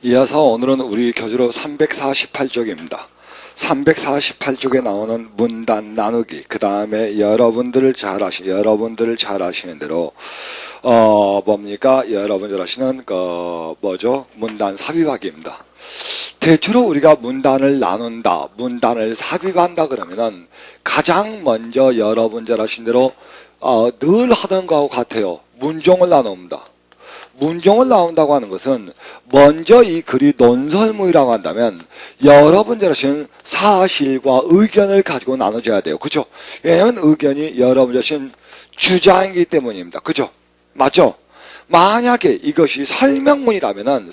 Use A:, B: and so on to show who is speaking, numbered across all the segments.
A: 이어서 오늘은 우리 교재로 348쪽입니다. 348쪽에 나오는 문단 나누기, 그 다음에 여러분들 잘 아시는 대로 여러분들 아시는 문단 삽입하기입니다. 대체로 우리가 문단을 나눈다, 문단을 삽입한다 그러면은 가장 먼저 여러분들 아시는 대로 늘 하던 거하고 같아요. 문종을 나눕니다. 문종을 나온다고 하는 것은 먼저 이 글이 논설문이라고 한다면 여러분들 하시는 사실과 의견을 가지고 나눠져야 돼요. 그죠? 왜냐하면 의견이 여러분들 하시는 주장이기 때문입니다. 그죠? 맞죠? 만약에 이것이 설명문이라면은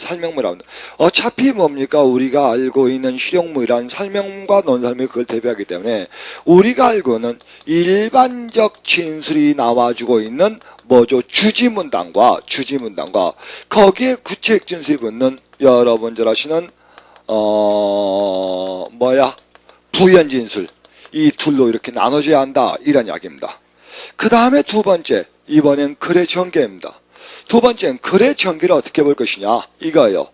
A: 어차피 우리가 알고 있는 실용문이란 설명문과 논설문이 그걸 대표하기 때문에 우리가 알고 있는 일반적 진술이 나와주고 있는 주지문단과 거기에 구체적 진술이 붙는 여러분들 아시는 부연진술, 이 둘로 이렇게 나눠져야 한다, 이런 이야기입니다. 그 다음에 두 번째, 이번엔 글의 전개입니다. 두 번째는 글의 전개를 어떻게 볼 것이냐, 이거예요.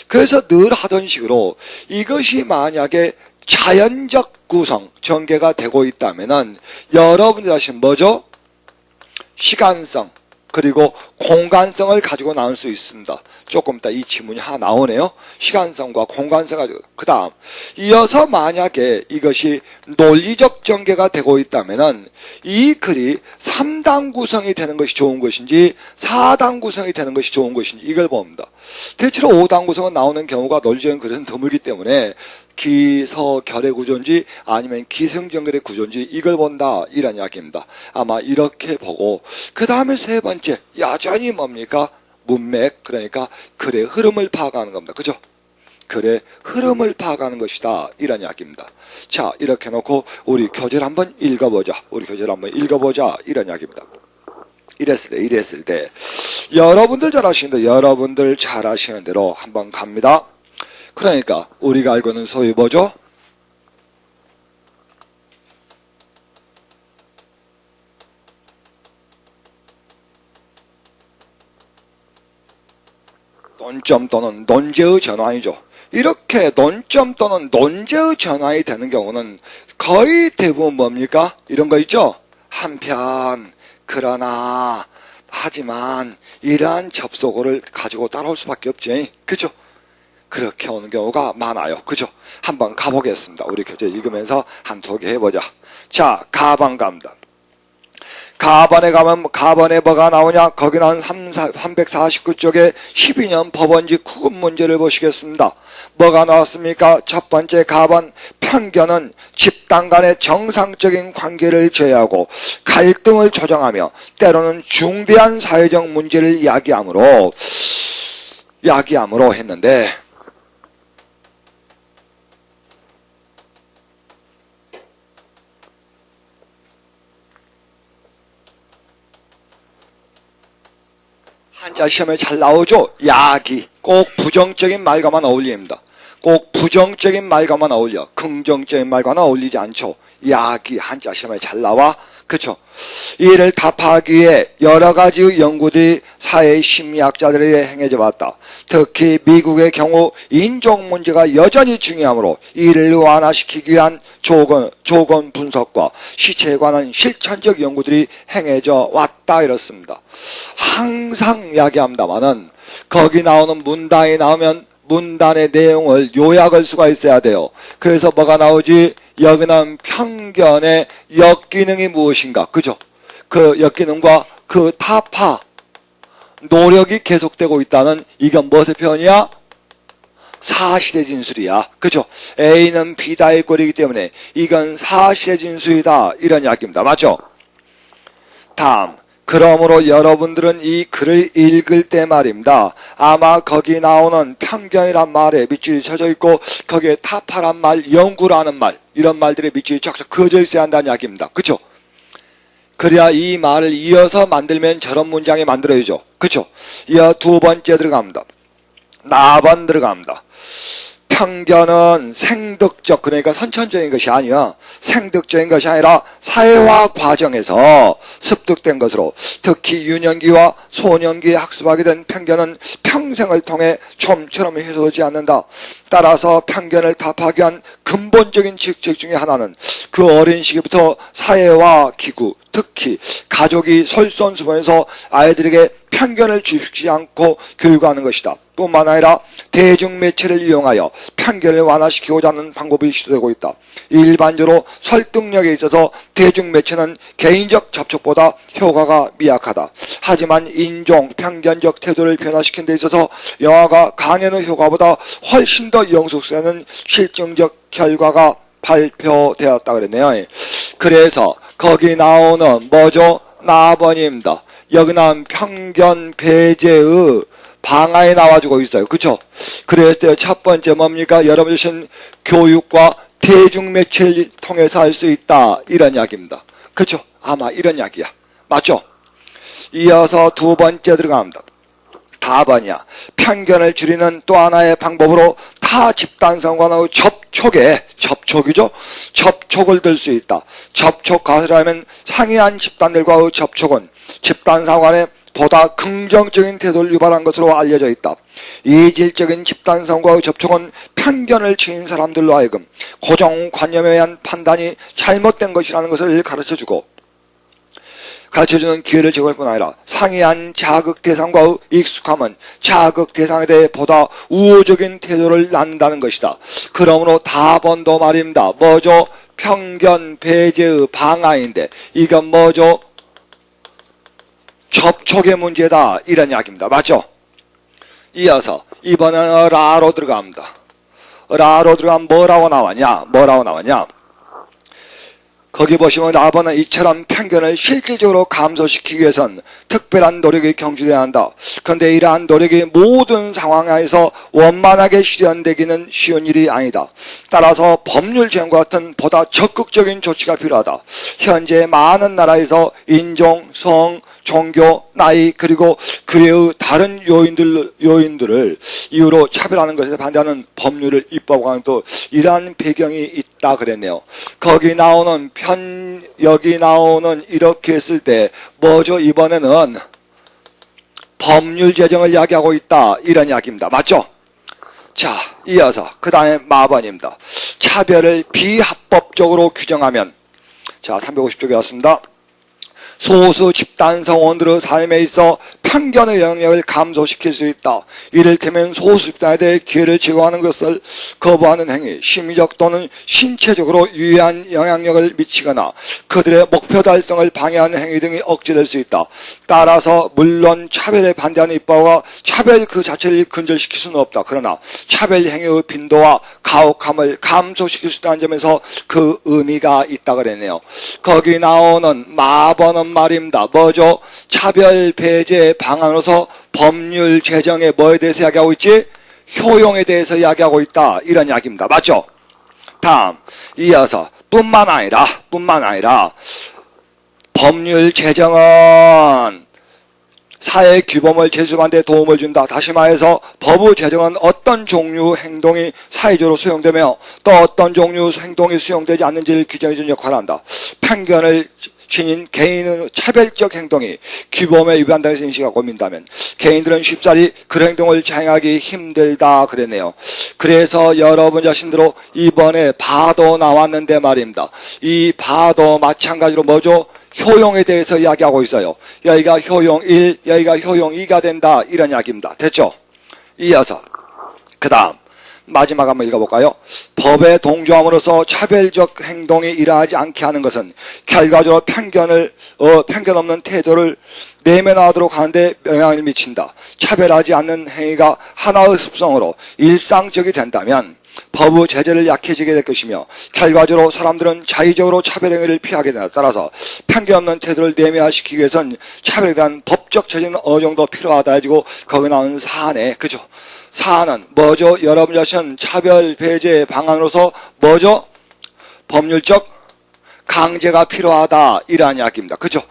A: 그래서 늘 하던 식으로 이것이 만약에 자연적 구성, 전개가 되고 있다면은 여러분들 아시는 시간성 그리고 공간성을 가지고 나올 수 있습니다. 조금 이따 이 지문이 하나 나오네요. 시간성과 공간성 가지고. 그 다음 이어서 만약에 이것이 논리적 전개가 되고 있다면은 이 글이 3단 구성이 되는 것이 좋은 것인지 4단 구성이 되는 것이 좋은 것인지 이걸 봅니다. 대체로 5단 구성은 나오는 경우가 논리적인 글은 드물기 때문에 기서결의 구조인지 아니면 기승전결의 구조인지 이걸 본다, 이런 이야기입니다. 아마 이렇게 보고 그 다음에 세 번째, 여전히 문맥, 그러니까 글의 흐름을 파악하는 겁니다. 그죠? 글의 흐름을 파악하는 것이다, 이런 이야기입니다. 자, 이렇게 놓고 우리 교재를 한번 읽어보자, 이런 이야기입니다. 이랬을 때 여러분들 잘 아시는 대로 한번 갑니다. 그러니까 우리가 알고 있는 소위 논점 또는 논제의 전환이죠. 이렇게 논점 또는 논제의 전환이 되는 경우는 거의 대부분 이런 거 있죠? 한편, 그러나, 하지만 이러한 접속어를 가지고 따라올 수밖에 없지. 그죠? 그렇게 오는 경우가 많아요. 그죠? 한번 가보겠습니다. 우리 교재 읽으면서 한두 개 해보자. 자, 가반 갑니다. 가반에 가면 가반에 뭐가 나오냐? 거기 나온 349쪽에 12년 법원직 구급 문제를 보시겠습니다. 뭐가 나왔습니까? 첫 번째 가반, 편견은 집단 간의 정상적인 관계를 제외하고 갈등을 조장하며 때로는 중대한 사회적 문제를 야기함으로 했는데, 한자 시험에 잘 나오죠? 야기. 꼭 부정적인 말과만 어울립니다. 꼭 부정적인 말과만 어울려. 긍정적인 말과는 어울리지 않죠. 야기. 한자 시험에 잘 나와. 그쵸? 이를 답하기 위해 여러 가지 연구들이 사회 심리학자들에게 행해져 왔다. 특히 미국의 경우 인종 문제가 여전히 중요하므로 이를 완화시키기 위한 조건 분석과 시체에 관한 실천적 연구들이 행해져 왔다, 이렇습니다. 항상 이야기합니다만은 거기 나오는 문단이 나오면 문단의 내용을 요약할 수가 있어야 돼요. 그래서 뭐가 나오지? 여기는 편견의 역기능이 무엇인가? 그죠? 그 역기능과 그 타파 노력이 계속되고 있다는, 이건 무엇의 표현이야? 사실의 진술이야. 그죠? A는 B다의 꼴이기 때문에 이건 사실의 진술이다, 이런 이야기입니다. 맞죠? 다음, 그러므로 여러분들은 이 글을 읽을 때 말입니다. 아마 거기 나오는 편견이란 말에 밑줄이 쳐져 있고 거기에 타파란 말, 연구라는 말, 이런 말들의 밑줄이 쫙쫙 그어져 있어야 한다는 이야기입니다. 그쵸? 그래야 이 말을 이어서 만들면 저런 문장이 만들어지죠. 그쵸? 이어 두 번째 들어갑니다. 나번 들어갑니다. 편견은 생득적, 그러니까 선천적인 것이 아니야. 생득적인 것이 아니라 사회화 과정에서 습득된 것으로, 특히 유년기와 소년기에 학습하게 된 편견은 평생을 통해 좀처럼 해소되지 않는다. 따라서 편견을 타파하기 위한 근본적인 직책 중에 하나는 그 어린 시기부터 사회화 기구, 특히 가족이 솔선수범해서 아이들에게 편견을 주식지 않고 교육하는 것이다. 뿐만 아니라 대중매체를 이용하여 편견을 완화시키고자 하는 방법이 시도되고 있다. 일반적으로 설득력에 있어서 대중매체는 개인적 접촉보다 효과가 미약하다. 하지만 인종, 편견적 태도를 변화시키는 데 있어서 영화가 강연의 효과보다 훨씬 더 영속성있는 실증적 결과가 발표되었다 그랬네요. 그래서 거기 나오는 뭐죠? 나번입니다. 여기 나온 편견 배제의 방안이 나와주고 있어요. 그렇죠? 그래서 첫 번째 뭡니까? 여러분 주신 교육과 대중매체를 통해서 할 수 있다. 이런 이야기입니다. 그렇죠? 아마 이런 이야기야. 맞죠? 이어서 두 번째 들어갑니다. 답은이야. 편견을 줄이는 또 하나의 방법으로 타 집단성과의 접촉이죠. 접촉을 들 수 있다. 접촉 가설하면 상이한 집단들과의 접촉은 집단상관에 보다 긍정적인 태도를 유발한 것으로 알려져 있다. 이질적인 집단성과의 접촉은 편견을 지닌 사람들로 하여금 고정관념에 의한 판단이 잘못된 것이라는 것을 가르쳐주는 기회를 제공할 뿐 아니라 상이한 자극 대상과의 익숙함은 자극 대상에 대해 보다 우호적인 태도를 낳는다는 것이다. 그러므로 답은도 말입니다. 뭐죠? 편견 배제의 방안인데 이건 뭐죠? 접촉의 문제다. 이런 이야기입니다. 맞죠? 이어서 이번엔 라로 들어갑니다. 라로 들어가면 뭐라고 나왔냐? 거기 보시면 라번은 이처럼 편견을 실질적으로 감소시키기 위해선 특별한 노력이 경주되어야 한다. 그런데 이러한 노력이 모든 상황에서 원만하게 실현되기는 쉬운 일이 아니다. 따라서 법률 제정과 같은 보다 적극적인 조치가 필요하다. 현재 많은 나라에서 인종, 성, 종교, 나이 그리고 그의 다른 요인들을 이유로 차별하는 것에 반대하는 법률을 입법하는 또 이러한 배경이 있다 그랬네요. 여기 나오는 이렇게 했을 때 뭐죠? 이번에는 법률 제정을 이야기하고 있다. 이런 이야기입니다. 맞죠? 자, 이어서 그 다음에 마번입니다. 차별을 비합법적으로 규정하면, 자 350쪽이었습니다. 소수 집단 성원들의 삶에 있어 편견의 영향을 감소시킬 수 있다. 이를테면 소수 집단에 대해 기회를 제공하는 것을 거부하는 행위, 심리적 또는 신체적으로 유해한 영향력을 미치거나 그들의 목표 달성을 방해하는 행위 등이 억제될 수 있다. 따라서 물론 차별에 반대하는 입법과 차별 그 자체를 근절시킬 수는 없다. 그러나 차별 행위의 빈도와 가혹함을 감소시킬 수 있다는 점에서 그 의미가 있다 그랬네요. 거기 나오는 마번은 말입니다. 뭐죠? 차별 배제 방안으로서 법률 제정에 뭐에 대해서 이야기하고 있지? 효용에 대해서 이야기하고 있다. 이런 이야기입니다. 맞죠? 다음 이어서 뿐만 아니라 법률 제정은 사회 규범을 제시하는 데 도움을 준다. 다시 말해서 법의 제정은 어떤 종류 행동이 사회적으로 수용되며 또 어떤 종류 행동이 수용되지 않는지를 규정해주는 역할을 한다. 편견을 지닌 개인의 차별적 행동이 규범에 위반되는 것을 인식하고 민다면 개인들은 쉽사리 그런 행동을 자행하기 힘들다 그랬네요. 그래서 여러분 자신들로 이번에 바도 나왔는데 말입니다. 이 바도 마찬가지로 뭐죠? 효용에 대해서 이야기하고 있어요. 여기가 효용 1, 여기가 효용 2가 된다. 이런 이야기입니다. 됐죠? 이어서 그 다음 마지막 한번 읽어볼까요? 법에 동조함으로써 차별적 행동이 일어나지 않게 하는 것은 결과적으로 편견 없는 태도를 내면화하도록 하는데 영향을 미친다. 차별하지 않는 행위가 하나의 습성으로 일상적이 된다면 법의 제재를 약해지게 될 것이며 결과적으로 사람들은 자의적으로 차별행위를 피하게 된다. 따라서 편견 없는 태도를 내면화시키기 위해서는 차별에 대한 법적 제재는 어느 정도 필요하다 해지고 거기 나오는 사안에 그죠? 사안은 뭐죠? 여러분 자신 차별 배제 방안으로서 뭐죠? 법률적 강제가 필요하다. 이러한 이야기입니다. 그죠?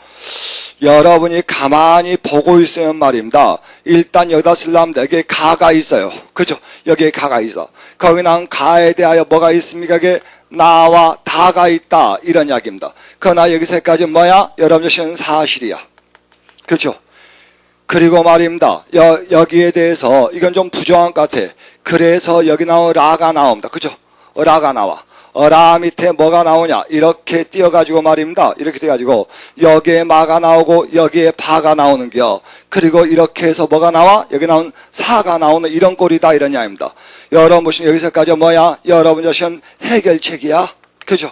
A: 여러분이 가만히 보고 있으면 말입니다. 일단 여기다 쓰려면 여기에 가가 있어요. 그죠? 여기에 가가 있어. 거기 나온 가에 대하여 뭐가 있습니까? 그게 나와 다가 있다 이런 이야기입니다. 그러나 여기서까지 뭐야? 여러분들 사실이야. 그렇죠? 그리고 말입니다. 여기에 대해서 이건 좀 부정한 것 같아. 그래서 여기 나온 라가 나옵니다. 그죠? 라가 나와. 라 밑에 뭐가 나오냐? 이렇게 띄어가지고 말입니다. 이렇게 띄어가지고 여기에 마가 나오고 여기에 바가 나오는겨. 그리고 이렇게 해서 뭐가 나와? 여기 나온 사가 나오는 이런 꼴이다 이런 이야기입니다. 여러분 보시면 여기서까지 뭐야? 여러분 자신 해결책이야. 그죠?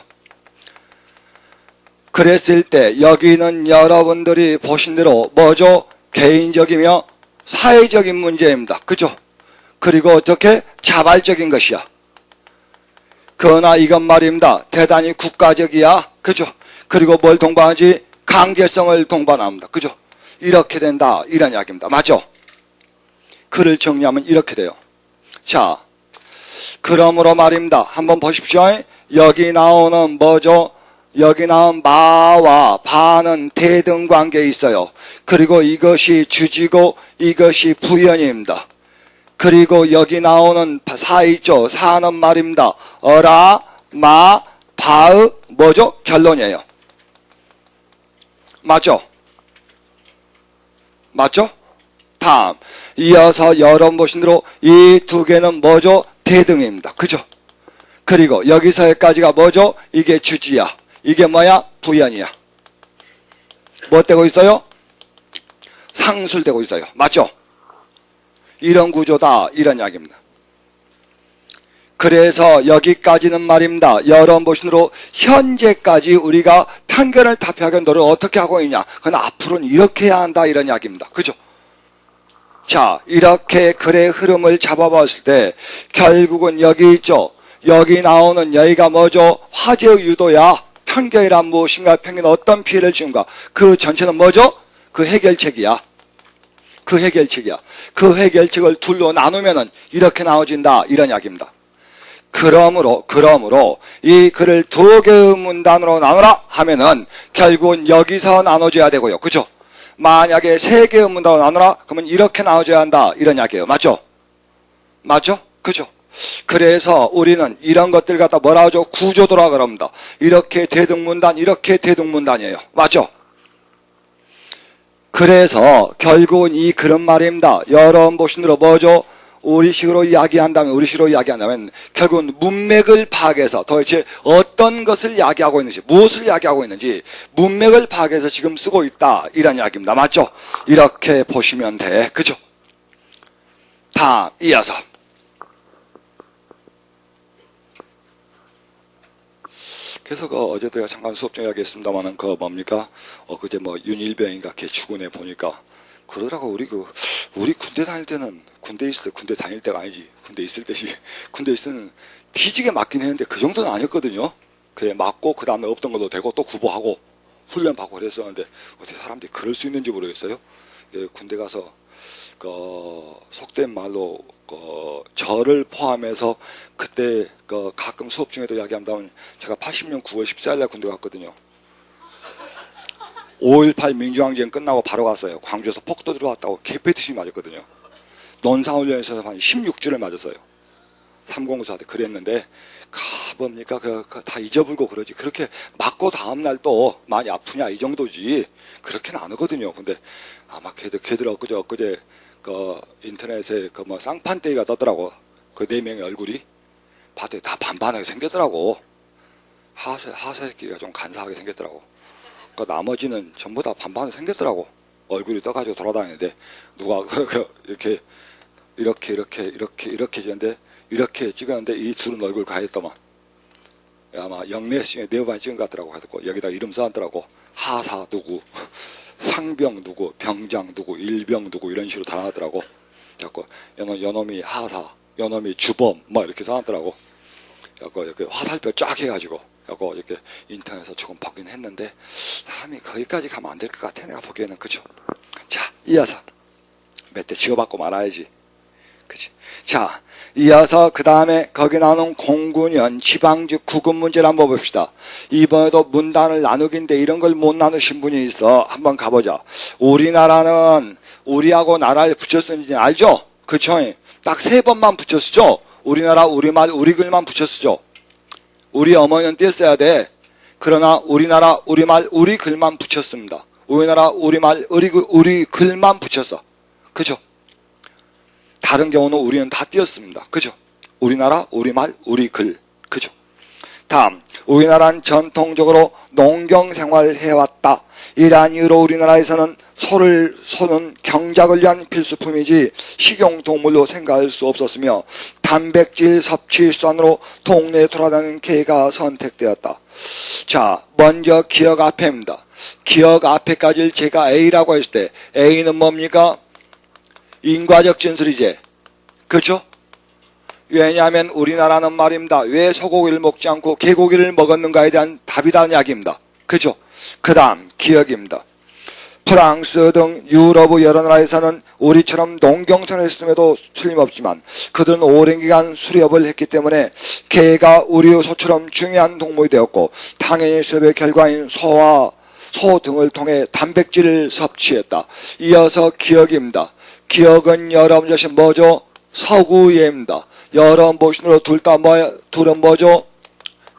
A: 그랬을 때 여기는 여러분들이 보신 대로 뭐죠? 개인적이며 사회적인 문제입니다. 그죠? 그리고 어떻게? 자발적인 것이야. 그러나 이건 말입니다. 대단히 국가적이야. 그죠? 그리고 뭘 동반하지? 강제성을 동반합니다. 그죠? 이렇게 된다. 이런 이야기입니다. 맞죠? 글을 정리하면 이렇게 돼요. 자, 그러므로 말입니다. 한번 보십시오. 여기 나오는 뭐죠? 여기 나온 마와 바는 대등 관계에 있어요. 그리고 이것이 주지고 이것이 부연입니다. 그리고 여기 나오는 사 있죠. 사는 말입니다. 어라, 마, 바의 뭐죠? 결론이에요. 맞죠? 맞죠? 다음 이어서 여러분 보신 대로 이 두 개는 뭐죠? 대등입니다. 그죠? 그리고 여기서까지가 뭐죠? 이게 주지야. 이게 뭐야? 부연이야. 뭐 되고 있어요? 상술되고 있어요. 맞죠? 이런 구조다 이런 이야기입니다. 그래서 여기까지는 말입니다. 여러분 보신 대로 현재까지 우리가 편견을 타파하기 노력을 어떻게 하고 있냐. 그건 앞으로는 이렇게 해야 한다 이런 이야기입니다. 그죠? 자, 이렇게 글의 흐름을 잡아봤을 때 결국은 여기 있죠. 여기 나오는 여기가 뭐죠? 화제의 유도야. 편견이란 무엇인가? 편견은 어떤 피해를 주는가? 그 전체는 뭐죠? 그 해결책이야. 그 해결책이야. 그 해결책을 둘로 나누면은 이렇게 나눠진다 이런 이야기입니다. 그러므로 이 글을 두 개의 문단으로 나누라 하면은 결국은 여기서 나눠줘야 되고요. 그죠? 만약에 세 개의 문단으로 나누라 그러면 이렇게 나눠줘야 한다 이런 이야기예요. 맞죠? 맞죠? 그죠? 그래서 우리는 이런 것들 갖다 뭐라 하죠? 구조도라 그럽니다. 이렇게 대등문단 이렇게 대등문단이에요. 맞죠? 그래서 결국은 이 그런 말입니다. 여러분 보신 대로 뭐죠? 우리식으로 이야기한다면 결국은 문맥을 파악해서 도대체 어떤 것을 이야기하고 있는지 무엇을 이야기하고 있는지 문맥을 파악해서 지금 쓰고 있다 이런 이야기입니다. 맞죠? 이렇게 보시면 돼. 그죠? 다음 이어서 그래서 어제 제가 잠깐 수업 중에 이야기했습니다만은 뭡니까? 그제 윤일병인가 걔 죽은애 보니까 그러더라고. 우리 군대 다닐 때는 군대 있을 때 군대 다닐 때가 아니지. 군대 있을 때지. 군대 있을 때는 뒤지게 맞긴 했는데 그 정도는 아니었거든요. 그게 맞고 그 다음에 없던 것도 되고 또 구보하고 훈련 받고 그랬었는데 어떻게 사람들이 그럴 수 있는지 모르겠어요. 군대 가서 속된 말로 저를 포함해서 그때 가끔 수업 중에도 이야기한다면 제가 80년 9월 14일날 군대 갔거든요. 5.18 민주항쟁 끝나고 바로 갔어요. 광주에서 폭도 들어왔다고 개패듯이 맞았거든요. 논산훈련에서 한 16주를 맞았어요. 304대 그랬는데 뭡니까 다 잊어버리고 그러지. 그렇게 맞고 다음날 또 많이 아프냐 이 정도지 그렇게는 안 하거든요. 근데 아마 걔들 엊그제 인터넷에 쌍판대기가 떴더라고. 그 4명의 얼굴이 봐도 다 반반하게 생겼더라고. 하새끼가 좀 간사하게 생겼더라고. 나머지는 전부 다 반반하게 생겼더라고. 얼굴이 떠가지고 돌아다니는데 누가 이렇게 찍는데 이렇게 찍었는데 이 둘은 얼굴 가했더만 아마 영래씨 중에 네번 찍은 것 같더라고. 그래서 여기다 이름 써놨더라고. 하사 누구 상병 누구 병장 누구 일병 누구 이런 식으로 다 나왔더라고. 그래서 연놈이 하사 연놈이 주범 이렇게 써놨더라고. 그래서 이렇게 화살표 쫙 해가지고 이렇게 인터넷에서 조금 보긴 했는데 사람이 거기까지 가면 안 될 것 같아 내가 보기에는. 그죠? 자 이어서 몇 대 지어받고 말아야지. 그치? 자 이어서 그 다음에 거기 나오는 공군연 지방직 구급 문제를 한번 봅시다. 이번에도 문단을 나누긴데 이런 걸 못 나누신 분이 있어. 한번 가보자. 우리나라는 우리하고 나라를 붙여 쓰는지 알죠? 그쵸? 딱 3번만 붙여 쓰죠? 우리나라 우리말 우리글만 붙여 쓰죠. 우리 어머니는 띄었어야 돼. 그러나 우리나라 우리말 우리글만 붙였습니다. 우리나라 우리말 우리글만 붙였어. 그죠? 다른 경우는 우리는 다 띄었습니다. 그죠? 우리나라 우리말 우리글. 그죠? 다음, 우리나라는 전통적으로 농경생활을 해왔다. 이러한 이유로 우리나라에서는 소는 경작을 위한 필수품이지 식용동물로 생각할 수 없었으며 단백질 섭취 수단으로 동네에 돌아다니는 개가 선택되었다. 자, 먼저 기억 앞에입니다. 기억 앞에까지를 제가 A라고 했을 때 A는 뭡니까? 인과적 진술이지. 그렇죠? 왜냐하면 우리나라는 말입니다. 왜 소고기를 먹지 않고 개고기를 먹었는가에 대한 답이라는 이야기입니다. 그죠? 그 다음 기억입니다. 프랑스 등 유럽 여러 나라에서는 우리처럼 농경생활을 했음에도 틀림없지만 그들은 오랜 기간 수렵을 했기 때문에 개가 우리 소처럼 중요한 동물이 되었고 당연히 수렵의 결과인 소 등을 통해 단백질을 섭취했다. 이어서 기억입니다. 기억은 여러분 자신 뭐죠? 서구예입니다. 여러분 보시는 둘은 뭐죠?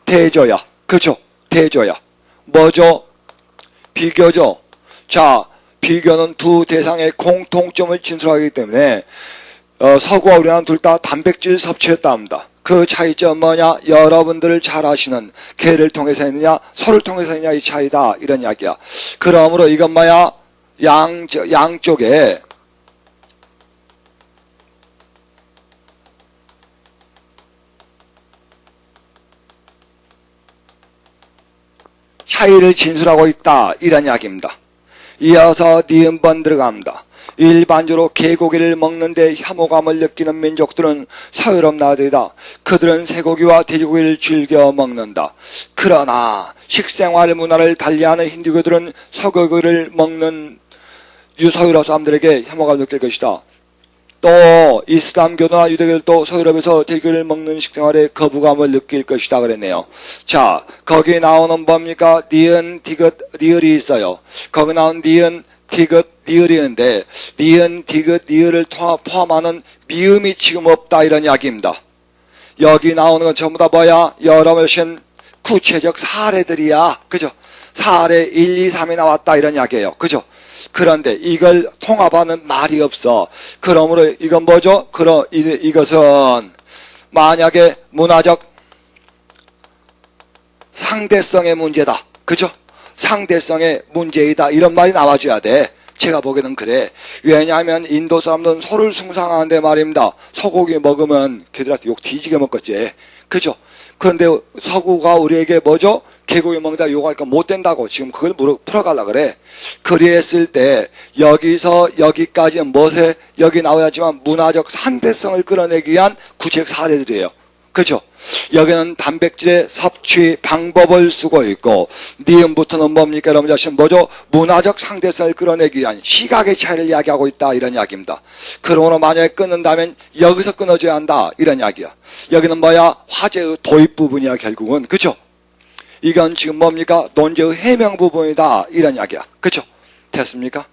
A: 대조야. 그죠? 대조야. 뭐죠? 비교죠. 자, 비교는 두 대상의 공통점을 진술하기 때문에 서구와 우리나라는 둘 다 단백질 섭취했다 합니다. 그 차이점 뭐냐? 여러분들 잘 아시는 개를 통해서 했느냐 소를 통해서 했느냐 이 차이다. 이런 이야기야. 그러므로 이건 뭐야? 양쪽에 차이를 진술하고 있다. 이런 이야기입니다. 이어서 니은번 들어갑니다. 일반적으로 개고기를 먹는데 혐오감을 느끼는 민족들은 서유럽 나라들이다. 그들은 쇠고기와 돼지고기를 즐겨 먹는다. 그러나 식생활 문화를 달리하는 힌두교들은 소고기를 먹는 유서유럽 사람들에게 혐오감을 느낄 것이다. 또 이슬람교나 유대교도 서유럽에서 돼지고기를 먹는 식생활에 거부감을 느낄 것이다 그랬네요. 자, 거기 나오는 뭡니까? 니은, 디귿, 리을이 있어요. 거기 나온 니은, 디귿, 리을이 있는데 니은, 디귿, 리을을 포함하는 미음이 지금 없다 이런 이야기입니다. 여기 나오는 건 전부 다 뭐야? 여러분 구체적 사례들이야. 그죠? 사례 1, 2, 3이 나왔다 이런 이야기예요. 그죠? 그런데 이걸 통합하는 말이 없어. 그러므로 이건 뭐죠? 이것은 만약에 문화적 상대성의 문제다. 그죠? 상대성의 문제이다. 이런 말이 나와줘야 돼. 제가 보기에는 그래. 왜냐하면 인도 사람들은 소를 숭상하는데 말입니다. 소고기 먹으면 걔들한테 욕 뒤지게 먹겠지. 그죠? 그런데 서구가 우리에게 뭐죠? 개고기 먹는다 욕하니까 못 된다고 지금 그걸 풀어가려고 그래. 그랬을 때 여기서 여기까지는 멋에 여기 나와야지만 문화적 상대성을 끌어내기 위한 구체적 사례들이에요. 그죠? 여기는 단백질의 섭취 방법을 쓰고 있고 니은부터는 뭡니까? 여러분 자신 뭐죠? 문화적 상대성을 끌어내기 위한 시각의 차이를 이야기하고 있다 이런 이야기입니다. 그러므로 만약에 끊는다면 여기서 끊어줘야 한다 이런 이야기야. 여기는 뭐야? 화제의 도입 부분이야 결국은. 그죠? 이건 지금 뭡니까? 논제의 해명 부분이다 이런 이야기야. 그죠? 됐습니까?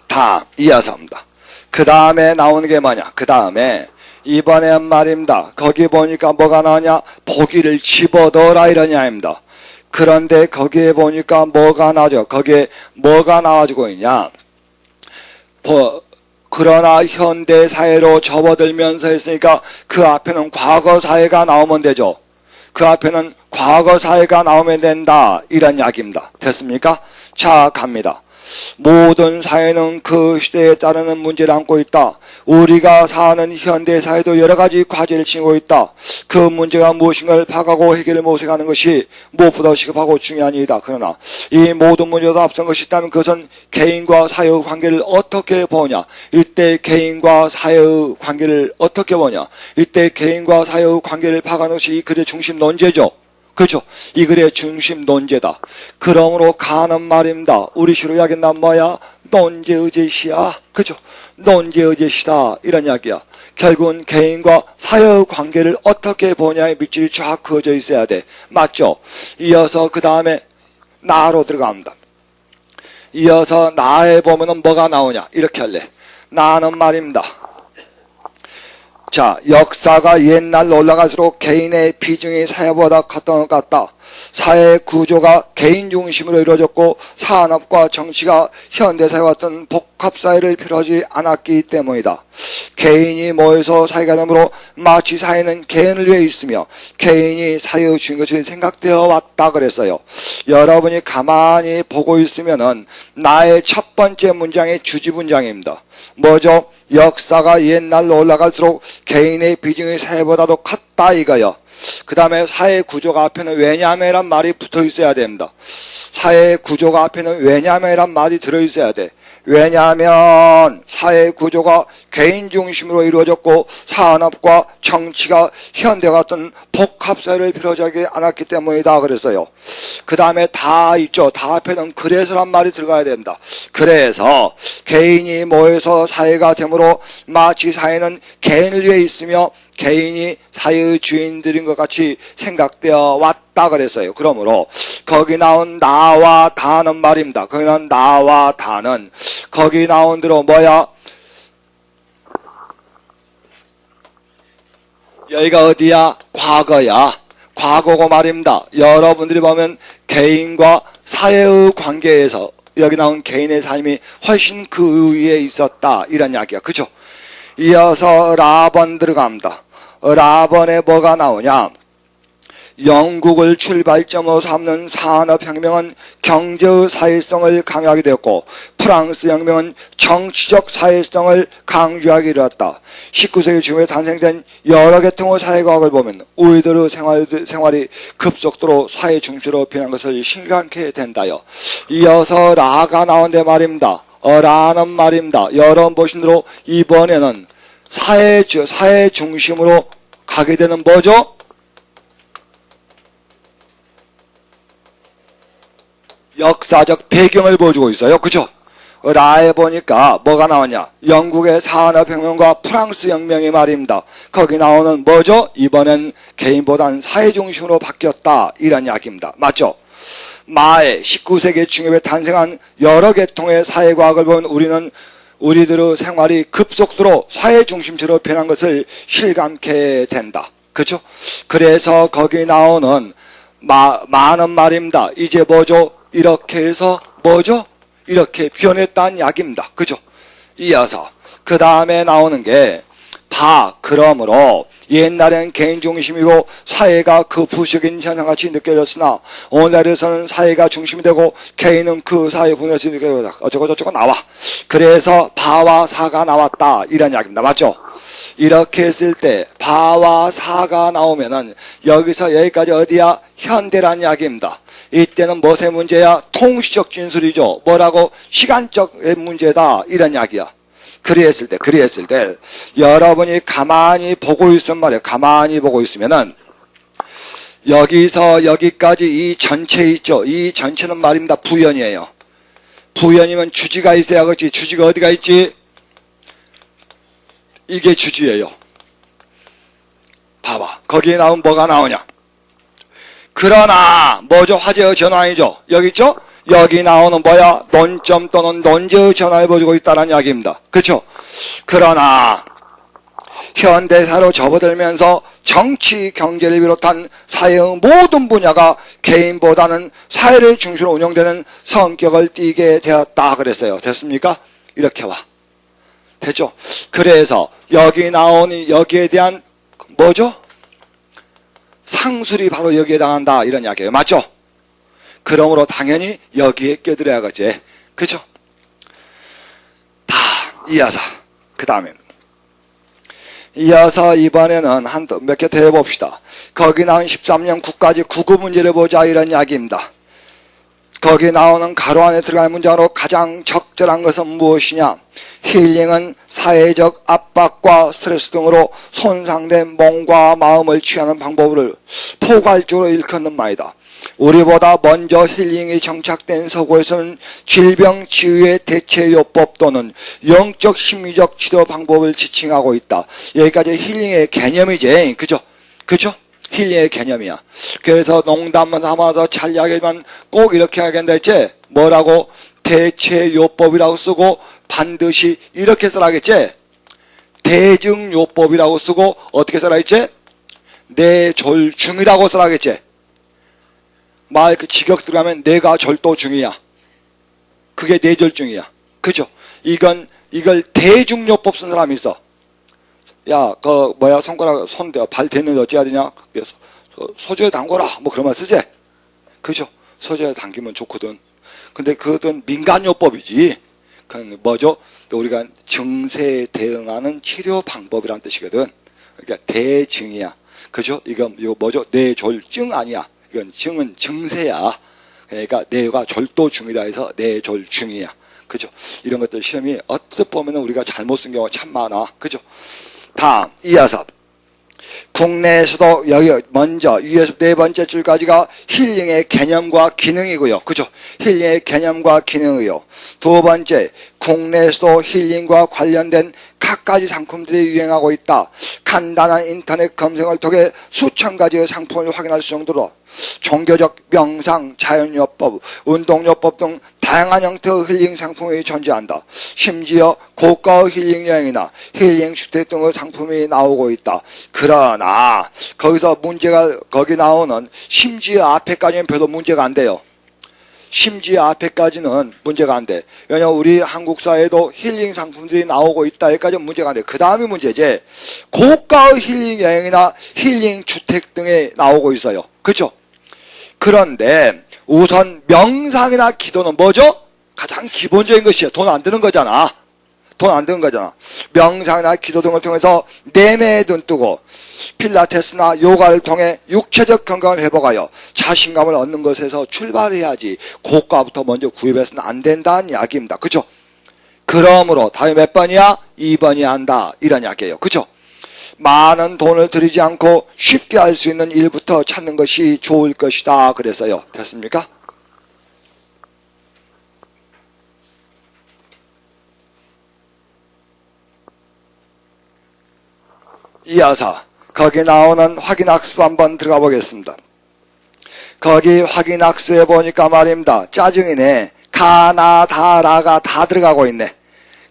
A: 다 이어서 합니다. 그 다음에 나오는 게 뭐냐? 그 다음에 이번엔 말입니다. 거기 보니까 뭐가 나오냐? 보기를 집어넣어라 이런 이야기입니다. 그런데 거기에 보니까 뭐가 나오죠? 거기에 뭐가 나와주고 있냐? 그러나 현대사회로 접어들면서 했으니까 그 앞에는 과거사회가 나오면 되죠. 그 앞에는 과거사회가 나오면 된다 이런 이야기입니다. 됐습니까? 자, 갑니다. 모든 사회는 그 시대에 따르는 문제를 안고 있다. 우리가 사는 현대사회도 여러가지 과제를 지니고 있다. 그 문제가 무엇인가를 파악하고 해결을 모색하는 것이 무엇보다 시급하고 중요한 일이다. 그러나 이 모든 문제보다 앞선 것이 있다면 그것은 개인과 사회의 관계를 어떻게 보냐. 이때 개인과 사회의 관계를 어떻게 보냐. 이때 개인과 사회의 관계를 파악하는 것이 이 글의 중심 논제죠. 그죠? 이 글의 중심 논제다. 그러므로 가는 말입니다. 우리 시로 이야기는 뭐야? 논제의제시야. 그죠? 논제의제시다. 이런 이야기야. 결국은 개인과 사회의 관계를 어떻게 보냐의 밑줄이 쫙 그어져 있어야 돼. 맞죠? 이어서 그 다음에 나로 들어갑니다. 이어서 나에 보면은 뭐가 나오냐 이렇게 할래. 나는 말입니다. 자, 역사가 옛날로 올라갈수록 개인의 비중이 사회보다 컸던 것 같다. 사회 구조가 개인 중심으로 이루어졌고 산업과 정치가 현대사회 같은 복합사회를 필요하지 않았기 때문이다. 개인이 모여서 사회가 되므로 마치 사회는 개인을 위해 있으며 개인이 사회의 주인 것이 생각되어 왔다 그랬어요. 여러분이 가만히 보고 있으면은 나의 첫 번째 문장이 주지문장입니다. 뭐죠? 역사가 옛날로 올라갈수록 개인의 비중이 사회보다도 컸다 이거요. 그 다음에 사회 구조가 앞에는 왜냐하면이란 말이 붙어 있어야 됩니다. 사회 구조가 앞에는 왜냐하면이란 말이 들어 있어야 돼. 왜냐하면 사회 구조가 개인 중심으로 이루어졌고 산업과 정치가 현대 같은 복합사회를 필요하지 않았기 때문이다 그랬어요. 그 다음에 다 있죠. 다 앞에는 그래서란 말이 들어가야 됩니다. 그래서 개인이 모여서 사회가 되므로 마치 사회는 개인을 위해 있으며 개인이 사회의 주인들인 것 같이 생각되어 왔다 그랬어요. 그러므로 거기 나온 나와 다는 말입니다. 거기 나온 나와 다는 거기 나온 대로 뭐야? 여기가 어디야? 과거야. 과거고 말입니다. 여러분들이 보면 개인과 사회의 관계에서 여기 나온 개인의 삶이 훨씬 그 위에 있었다 이런 이야기야. 그죠? 이어서 라번 들어갑니다. 라번에 뭐가 나오냐? 영국을 출발점으로 삼는 산업혁명은 경제의 사회성을 강요하게 되었고 프랑스 혁명은 정치적 사회성을 강조하게 이르렀다. 19세기 중에 탄생된 여러 계통의 사회과학을 보면 우리들의 생활이 급속도로 사회 중심으로 변한 것을 실감케 된다요. 이어서 라가 나온데 말입니다. 라는 말입니다. 여러분 보신 대로 이번에는 사회 중심으로 가게 되는 뭐죠? 역사적 배경을 보여주고 있어요. 그죠? 라에 보니까 뭐가 나오냐? 영국의 산업혁명과 프랑스 혁명이 말입니다. 거기 나오는 뭐죠? 이번엔 개인보단 사회 중심으로 바뀌었다 이런 이야기입니다. 맞죠? 마의 19세기 중엽에 탄생한 여러 계통의 사회과학을 보면 우리들의 생활이 급속도로 사회 중심체로 변한 것을 실감케 된다. 그렇죠? 그래서 거기 나오는 많은 말입니다. 이제 뭐죠? 이렇게 해서 뭐죠? 이렇게 변했다는 이야기입니다. 그죠? 이어서 그 다음에 나오는 게 그러므로 옛날엔 개인 중심이고 사회가 그 부수적인 현상같이 느껴졌으나 오늘날에서는 사회가 중심이 되고 개인은 그 사회 분야에서 느껴졌다. 어쩌고 나와. 그래서 바와 사가 나왔다 이런 이야기입니다. 맞죠? 이렇게 했을 때 바와 사가 나오면은 여기서 여기까지 어디야? 현대란 이야기입니다. 이때는 무엇의 문제야? 통시적 진술이죠. 뭐라고? 시간적 문제다 이런 이야기야. 그리했을 때 여러분이 가만히 보고 있으면 말이에요. 가만히 보고 있으면은 여기서 여기까지 이 전체 있죠. 이 전체는 말입니다. 부연이에요. 부연이면 주지가 있어야 그렇지. 주지가 어디가 있지? 이게 주지예요. 봐봐. 거기에 나온 뭐가 나오냐? 그러나 뭐죠? 화제의 전환이죠. 여기 있죠? 여기 나오는 뭐야? 논점 또는 논제의 전환을 보여주고 있다는 이야기입니다. 그렇죠? 그러나 현대사로 접어들면서 정치, 경제를 비롯한 사회의 모든 분야가 개인보다는 사회를 중심으로 운영되는 성격을 띠게 되었다 그랬어요. 됐습니까? 이렇게 와. 됐죠? 그래서 여기 나오는 여기에 대한 뭐죠? 상술이 바로 여기에 당한다 이런 이야기예요. 맞죠? 그러므로 당연히 여기에 껴들어야겠지. 그죠? 다 이어서 그 다음에 이어서 이번에는 몇 개 더 해봅시다. 거기 나온 13년 국가직 국어 문제를 보자 이런 이야기입니다. 거기 나오는 가로 안에 들어갈 문장으로 가장 적절한 것은 무엇이냐? 힐링은 사회적 압박과 스트레스 등으로 손상된 몸과 마음을 취하는 방법을 포괄적으로 일컫는 말이다. 우리보다 먼저 힐링이 정착된 서구에서는 질병 치유의 대체요법 또는 영적 심리적 치료 방법을 지칭하고 있다. 여기까지 힐링의 개념이지. 그죠? 힐링의 개념이야. 그래서 농담만 삼아서 잘 이야기하지만 꼭 이렇게 하겠다 했지? 뭐라고? 대체요법이라고 쓰고 반드시 이렇게 써라겠지? 대증요법이라고 쓰고 어떻게 써라겠지? 내졸중이라고 써라겠지? 말 그 직역 들어가면 내가 절도 중이야. 그게 뇌졸중이야. 그죠? 이걸 대중요법 쓴 사람이 있어. 야, 손가락, 발 대는데 어찌해야 되냐? 그래서 소주에 담궈라. 뭐 그런 말 쓰지? 그죠? 소주에 담기면 좋거든. 근데 그것은 민간요법이지. 그건 뭐죠? 우리가 증세에 대응하는 치료 방법이라는 뜻이거든. 그러니까 대증이야. 그죠? 이거 뭐죠? 뇌졸증 아니야. 이건 증은 증세야. 그러니까 뇌가 절도 중이다 해서 뇌졸중이야. 그죠? 이런 것들 시험이 어떻게 보면 우리가 잘못 쓴 경우가 참 많아. 그죠? 다음, 이어서. 국내에서도 여기 먼저 위에서 네 번째 줄까지가 힐링의 개념과 기능이고요. 그죠? 힐링의 개념과 기능이요. 두 번째, 국내에서도 힐링과 관련된 갖가지 상품들이 유행하고 있다. 간단한 인터넷 검색을 통해 수천 가지의 상품을 확인할 수 정도로 종교적 명상, 자연요법, 운동요법 등 다양한 형태의 힐링 상품이 존재한다. 심지어 고가의 힐링 여행이나 힐링 주택 등의 상품이 나오고 있다. 그러나 거기서 문제가 거기 나오는 심지어 앞에까지는 별로 문제가 안 돼요. 심지어 앞에까지는 문제가 안 돼. 왜냐하면 우리 한국 사회에도 힐링 상품들이 나오고 있다. 여기까지는 문제가 안 돼. 그 다음이 문제지. 고가의 힐링 여행이나 힐링 주택 등에 나오고 있어요. 그렇죠? 그런데 우선 명상이나 기도는 뭐죠? 가장 기본적인 것이에요. 돈 안 드는 거잖아. 명상이나 기도 등을 통해서 내면에 눈 뜨고 필라테스나 요가를 통해 육체적 건강을 회복하여 자신감을 얻는 것에서 출발해야지 고가부터 먼저 구입해서는 안 된다는 이야기입니다. 그죠? 그러므로 답이 몇 번이야? 2번이 한다. 이런 이야기예요. 그죠? 많은 돈을 들이지 않고 쉽게 할 수 있는 일부터 찾는 것이 좋을 것이다. 그래서요. 됐습니까? 이어서 거기 나오는 확인학습 한번 들어가 보겠습니다. 거기 확인학습에 보니까 말입니다. 짜증이네. 가나 다라가 다 들어가고 있네.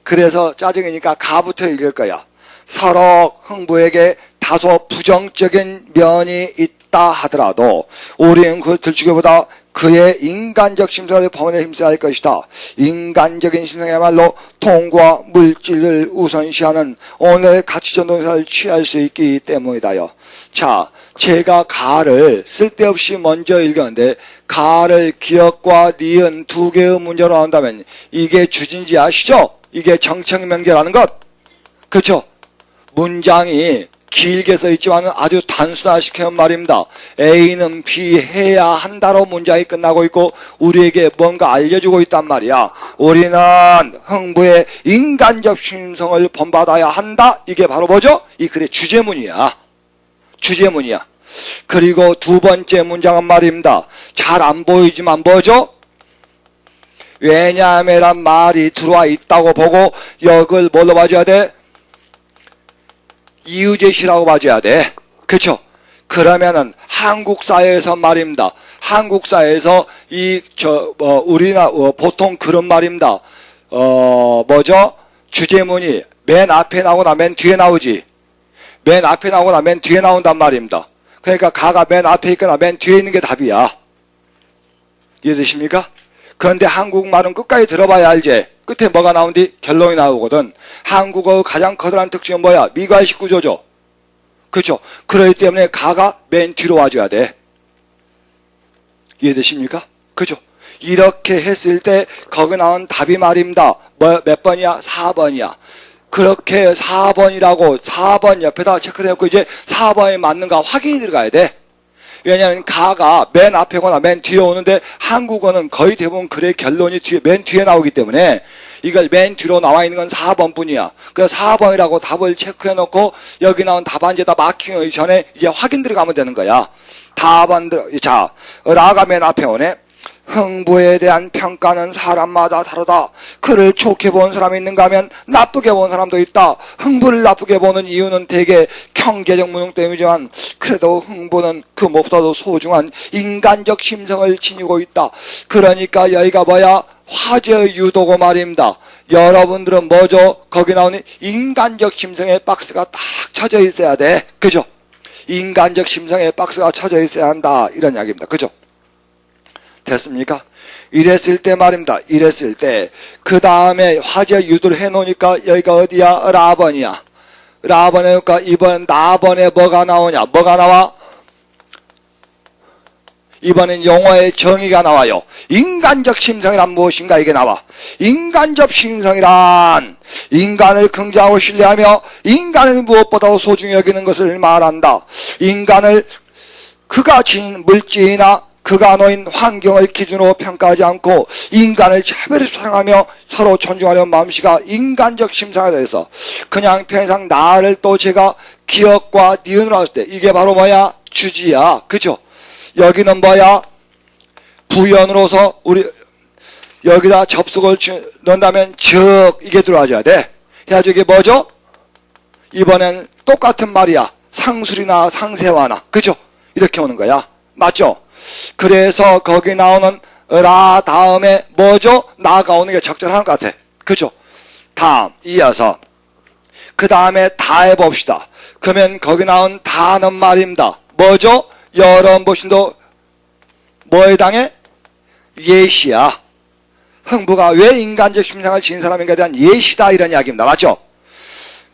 A: 그래서 짜증이니까 가부터 읽을 거야. 서로 흥부에게 다소 부정적인 면이 있다 하더라도 우리는 그걸 들추기보다 그의 인간적 심성을 범원에 힘써야 할 것이다. 인간적인 심성이야말로 통과 물질을 우선시하는 오늘의 가치전동사를 취할 수 있기 때문이다요. 자, 제가 가를 쓸데없이 먼저 읽었는데 가를 기역과 니은 두 개의 문제로 나온다면 이게 주진지 아시죠? 이게 정청명제라는 것. 그렇죠? 문장이 길게 써있지만 아주 단순화시키는 말입니다. A는 B 해야 한다로 문장이 끝나고 있고 우리에게 뭔가 알려주고 있단 말이야. 우리는 흥부의 인간적 심성을 본받아야 한다. 이게 바로 뭐죠? 이 글의 주제문이야. 그리고 두 번째 문장은 말입니다. 잘 안 보이지만 뭐죠? 왜냐하면 말이 들어와 있다고 보고 역을 뭘로 봐줘야 돼? 이유제시라고 봐줘야 돼. 그렇죠? 그러면은 한국 사회에서 말입니다. 한국 사회에서 보통 그런 말입니다. 뭐죠? 주제문이 맨 앞에 나오거나 맨 뒤에 나오지. 맨 앞에 나오거나 맨 뒤에 나온단 말입니다. 그러니까 가가 맨 앞에 있거나 맨 뒤에 있는 게 답이야. 이해되십니까? 그런데 한국말은 끝까지 들어봐야 알지. 끝에 뭐가 나온디? 결론이 나오거든. 한국어의 가장 커다란 특징은 뭐야? 미괄식 구조죠. 그렇죠? 그렇기 때문에 가가 맨 뒤로 와줘야 돼. 이해되십니까? 그죠? 이렇게 했을 때 거기 나온 답이 말입니다. 몇 번이야? 4번이야. 그렇게 4번이라고 4번 옆에다 체크를 해놓고 이제 4번이 맞는가 확인이 들어가야 돼. 왜냐하면 가가 맨 앞에거나 맨 뒤에 오는데 한국어는 거의 대부분 글의 결론이 맨 뒤에 나오기 때문에 이걸 맨 뒤로 나와 있는 건 4번 뿐이야. 그래서 4번이라고 답을 체크해 놓고 여기 나온 답안지에다 마킹하기 전에 이제 확인 들어가면 되는 거야. 자, 라가 맨 앞에 오네. 흥부에 대한 평가는 사람마다 다르다. 그를 좋게 본 사람이 있는가 하면 나쁘게 본 사람도 있다. 흥부를 나쁘게 보는 이유는 대개 경계적 무능 때문이지만 그래도 흥부는 그 무엇보다도 소중한 인간적 심성을 지니고 있다. 그러니까 여기가 뭐야? 화제의 유도고 말입니다. 여러분들은 뭐죠? 거기 나오는 인간적 심성의 박스가 딱 쳐져 있어야 돼. 그죠? 인간적 심성의 박스가 쳐져 있어야 한다. 이런 이야기입니다. 그죠? 됐습니까? 이랬을 때 말입니다. 이랬을 때 그 다음에 화제 유도를 해놓으니까 여기가 어디야? 라번이야. 라번에 놓으니까 이번 나번에 뭐가 나오냐? 뭐가 나와? 이번엔 용어의 정의가 나와요. 인간적 심성이란 무엇인가 이게 나와. 인간적 심성이란 인간을 긍정하고 신뢰하며 인간을 무엇보다 소중히 여기는 것을 말한다. 인간을 그가 지닌 물질이나 그가 놓인 환경을 기준으로 평가하지 않고 인간을 차별해서 사랑하며 서로 존중하려는 마음씨가 인간적 심성에 대해서 그냥 평상 나를 또 제가 기억과 니은으로 했을 때 이게 바로 뭐야? 주지야. 그죠? 여기는 뭐야? 부연으로서 우리 여기다 접속을 넣는다면 즉 이게 들어와줘야 돼. 그래가지고 이게 뭐죠? 이번엔 똑같은 말이야. 상술이나 상세화나. 그죠? 이렇게 오는 거야. 맞죠? 그래서 거기 나오는 라 다음에 뭐죠? 나가 오는 게 적절한 것 같아. 그죠? 다음 이어서 그 다음에 다 해봅시다. 그러면 거기 나온 다는 말입니다. 뭐죠? 여러분 보신도 뭐에 해당해? 예시야. 흥부가 왜 인간적 심상을 지닌 사람인가에 대한 예시다 이런 이야기입니다. 맞죠?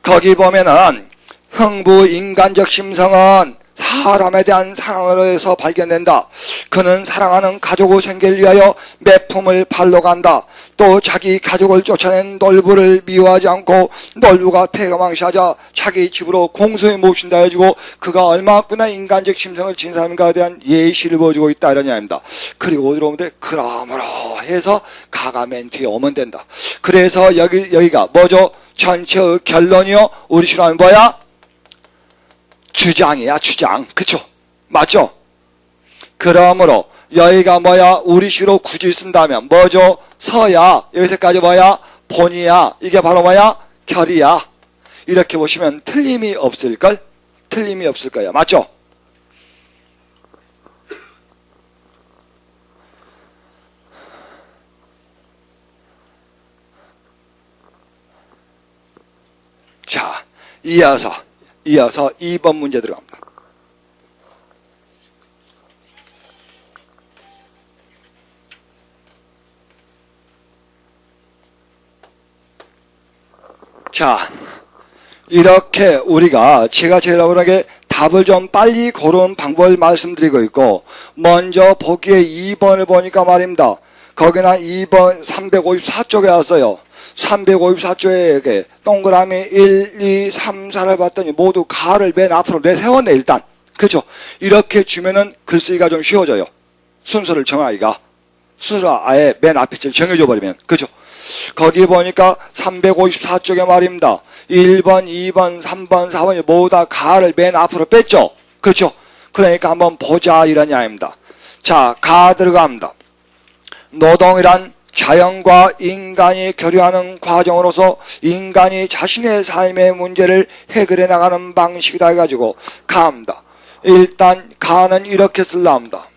A: 거기 보면은 흥부 인간적 심성은 사람에 대한 사랑으로서 발견된다. 그는 사랑하는 가족의 생계를 위하여 매품을 팔러 간다. 또 자기 가족을 쫓아낸 놀부를 미워하지 않고 놀부가 폐가망시하자 자기 집으로 공수해 모신다 해주고 그가 얼마나 인간적 심성을 지닌 사람인가에 대한 예시를 보여주고 있다 이런 이야기입니다. 그리고 어디로 오면 돼? 그러므로 해서 가가 맨 뒤에 오면 된다. 그래서 여기가 뭐죠? 전체의 결론이요. 우리 실험은 뭐야? 주장이야. 주장. 그쵸? 맞죠? 그러므로 여기가 뭐야? 우리식으로 굳이 쓴다면 뭐죠? 서야. 여기서까지 뭐야? 본이야. 이게 바로 뭐야? 결이야. 이렇게 보시면 틀림이 없을걸? 틀림이 없을 거야. 맞죠? 자, 이어서 2번 문제 들어갑니다. 자, 이렇게 우리가 제가 여러분에게 답을 좀 빨리 고르는 방법을 말씀드리고 있고 먼저 보기에 2번을 보니까 말입니다. 거기나 2번 354쪽에 왔어요. 354쪽에 동그라미 1, 2, 3, 4를 봤더니 모두 가를 맨 앞으로 내세웠네 일단. 그죠? 이렇게 주면은 글쓰기가 좀 쉬워져요. 순서를 정하기가. 순서를 아예 맨 앞에 정해줘 버리면. 그죠? 거기 보니까 354쪽에 말입니다. 1번, 2번, 3번, 4번이 모두 다 가를 맨 앞으로 뺐죠? 그죠? 그러니까 한번 보자 이런 이야기입니다. 자, 가 들어갑니다. 노동이란 자연과 인간이 교류하는 과정으로서 인간이 자신의 삶의 문제를 해결해 나가는 방식이다 해가지고 가입니다. 일단 가는 이렇게 쓰려 합니다.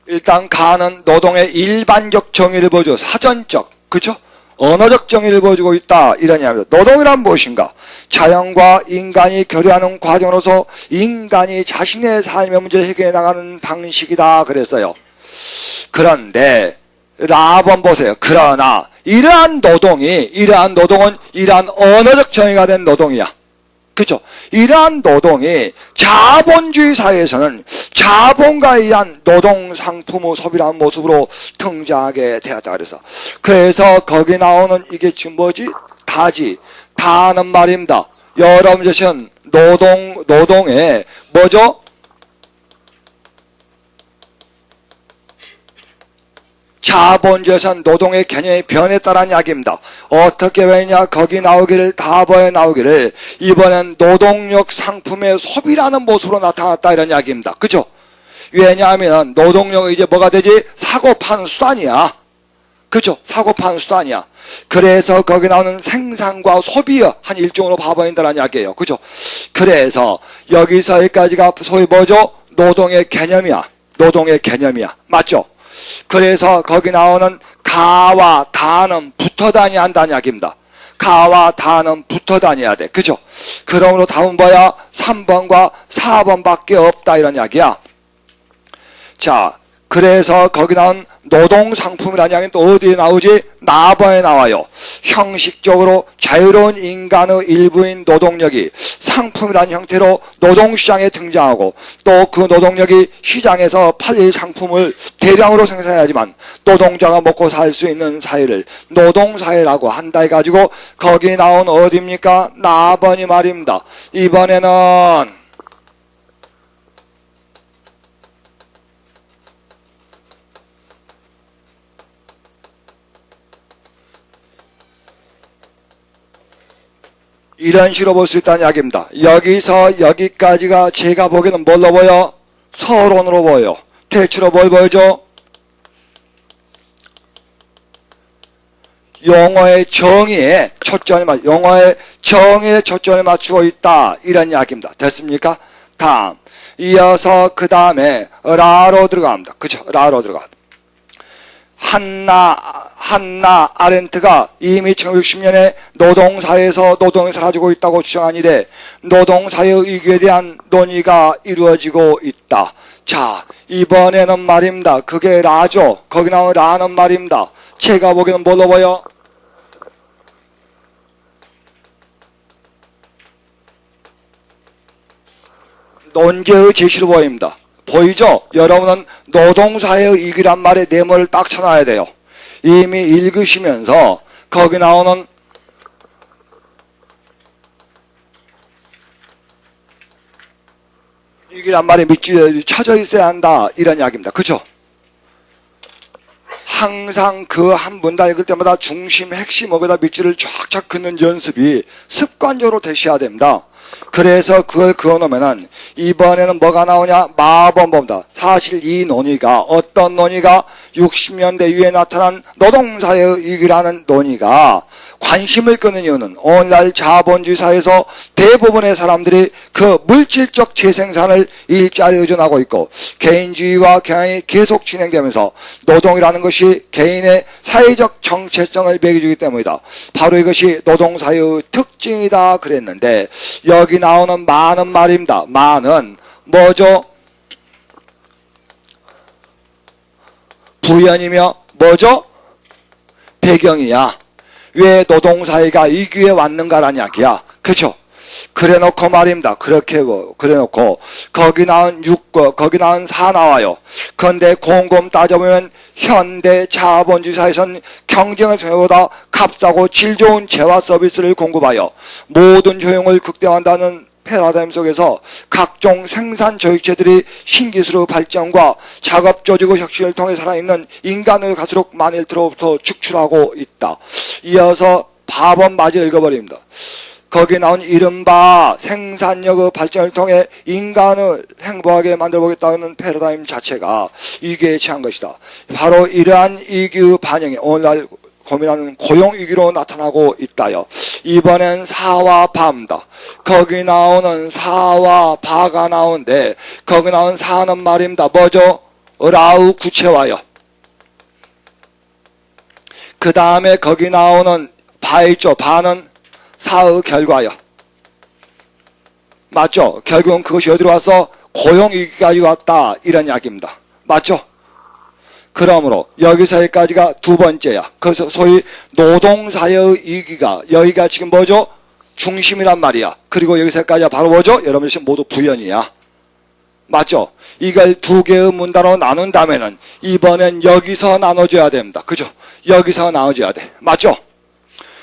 A: 일단 가는 노동의 일반적 정의를 보여줘. 사전적, 그렇죠? 언어적 정의를 보여주고 있다 이런 이야기입니다. 노동이란 무엇인가? 자연과 인간이 교류하는 과정으로서 인간이 자신의 삶의 문제를 해결해 나가는 방식이다 그랬어요. 그런데 라번 보세요. 그러나 이러한 노동은 이러한 언어적 정의가 된 노동이야. 그죠? 이러한 노동이 자본주의 사회에서는 자본가에 의한 노동 상품의 소비라는 모습으로 등장하게 되었다 그래서 거기 나오는 이게 지금 뭐지? 다지. 다는 말입니다. 여러분 자신 노동에 뭐죠? 자본주의에서는 노동의 개념이 변했다는 이야기입니다. 어떻게 왜냐? 거기 나오기를 다버에 나오기를 이번엔 노동력 상품의 소비라는 모습으로 나타났다 이런 이야기입니다. 그죠? 왜냐하면 노동력은 이제 뭐가 되지? 사고 파는 수단이야. 그죠? 사고 파는 수단이야. 그래서 거기 나오는 생산과 소비의 한 일종으로 봐버린다는 이야기예요. 그죠? 그래서 여기서 여기까지가 소위 뭐죠? 노동의 개념이야. 노동의 개념이야. 맞죠? 그래서 거기 나오는 가와 다는 붙어 다녀야 한다는 이야기입니다. 가와 다는 붙어 다녀야 돼. 그죠? 그러므로 답은 뭐야? 3번과 4번밖에 없다 이런 이야기야. 자, 그래서 거기 나온 노동상품이라는 이야기는 또 어디에 나오지? 나번에 나와요. 형식적으로 자유로운 인간의 일부인 노동력이 상품이라는 형태로 노동시장에 등장하고 또 그 노동력이 시장에서 팔릴 상품을 대량으로 생산해야지만 노동자가 먹고 살 수 있는 사회를 노동사회라고 한다 해가지고 거기 나온 어디입니까? 나번이 말입니다. 이번에는 이런 식으로 볼 수 있다는 이야기입니다. 여기서 여기까지가 제가 보기에는 뭘로 보여? 서론으로 보여요. 대체로 뭘 보여줘? 용어의 정의에 초점을 맞추고 있다 이런 이야기입니다. 됐습니까? 다음 이어서 그 다음에 라로 들어갑니다. 그죠? 라로 들어가. 한나 아렌트가 이미 1960년에 노동사회에서 노동이 사라지고 있다고 주장한 이래 노동사회의 위기에 대한 논의가 이루어지고 있다. 자, 이번에는 말입니다. 그게 라죠. 거기 나오는 라는 말입니다. 제가 보기에는 뭘로 보여? 논제의 제시로 보입니다. 보이죠? 여러분은 노동사회의 위기란 말에 네모를 딱 쳐놔야 돼요. 이미 읽으시면서 거기 나오는 위기란 말에 밑줄이 쳐져 있어야 한다 이런 이야기입니다. 그죠? 항상 그 한 문단 읽을 때마다 중심 핵심 어디다 밑줄을 쫙쫙 긋는 연습이 습관적으로 되셔야 됩니다. 그래서 그걸 그어놓으면은 이번에는 뭐가 나오냐? 마번봅니다. 사실 이 논의가 어떤 논의가 60년대 이후에 나타난 노동사회의 위기라는 논의가 관심을 끄는 이유는 오늘날 자본주의 사회에서 대부분의 사람들이 그 물질적 재생산을 일자리에 의존하고 있고 개인주의와 경향이 계속 진행되면서 노동이라는 것이 개인의 사회적 정체성을 매겨주기 때문이다. 바로 이것이 노동사회의 특징이다 그랬는데 여기 나오는 많은 말입니다. 많은 뭐죠? 부연이며 뭐죠? 배경이야. 왜 노동사회가 이 기회에 왔는가라는 이야기야. 그죠? 그래 놓고 말입니다. 그렇게 그래 놓고 거기 나온 6거 거기 나온 4 나와요. 그런데 곰곰 따져보면 현대 자본주의 사회에서는 경쟁을 통해보다 값싸고 질 좋은 재화 서비스를 공급하여 모든 효용을 극대화한다는 패러다임 속에서 각종 생산 조직체들이 신기술의 발전과 작업 조직의 혁신을 통해 살아있는 인간의 가수록 많은 일터로부터 축출하고 있다. 이어서 밥은 마저 읽어버립니다. 거기에 나온 이른바 생산력의 발전을 통해 인간을 행복하게 만들어보겠다는 패러다임 자체가 위기에 처한 것이다. 바로 이러한 위기의 반영이 오늘날 고민하는 고용위기로 나타나고 있다요. 이번엔 사와 바입니다. 거기 나오는 사와 바가 나오는데 거기 나온 사는 말입니다. 뭐죠? 라우 구체화요. 그 다음에 거기 나오는 바 있죠. 바는 사의 결과요. 맞죠? 결국은 그것이 어디로 왔어? 고용위기까지 왔다 이런 이야기입니다. 맞죠? 그러므로 여기서 여기까지가 두 번째야. 그래서 소위 노동사회의 위기가 여기가 지금 뭐죠? 중심이란 말이야. 그리고 여기서까지 바로 뭐죠? 여러분 지금 모두 부연이야. 맞죠? 이걸 두 개의 문단으로 나눈다면은 이번엔 여기서 나눠줘야 됩니다. 그죠? 여기서 나눠줘야 돼. 맞죠?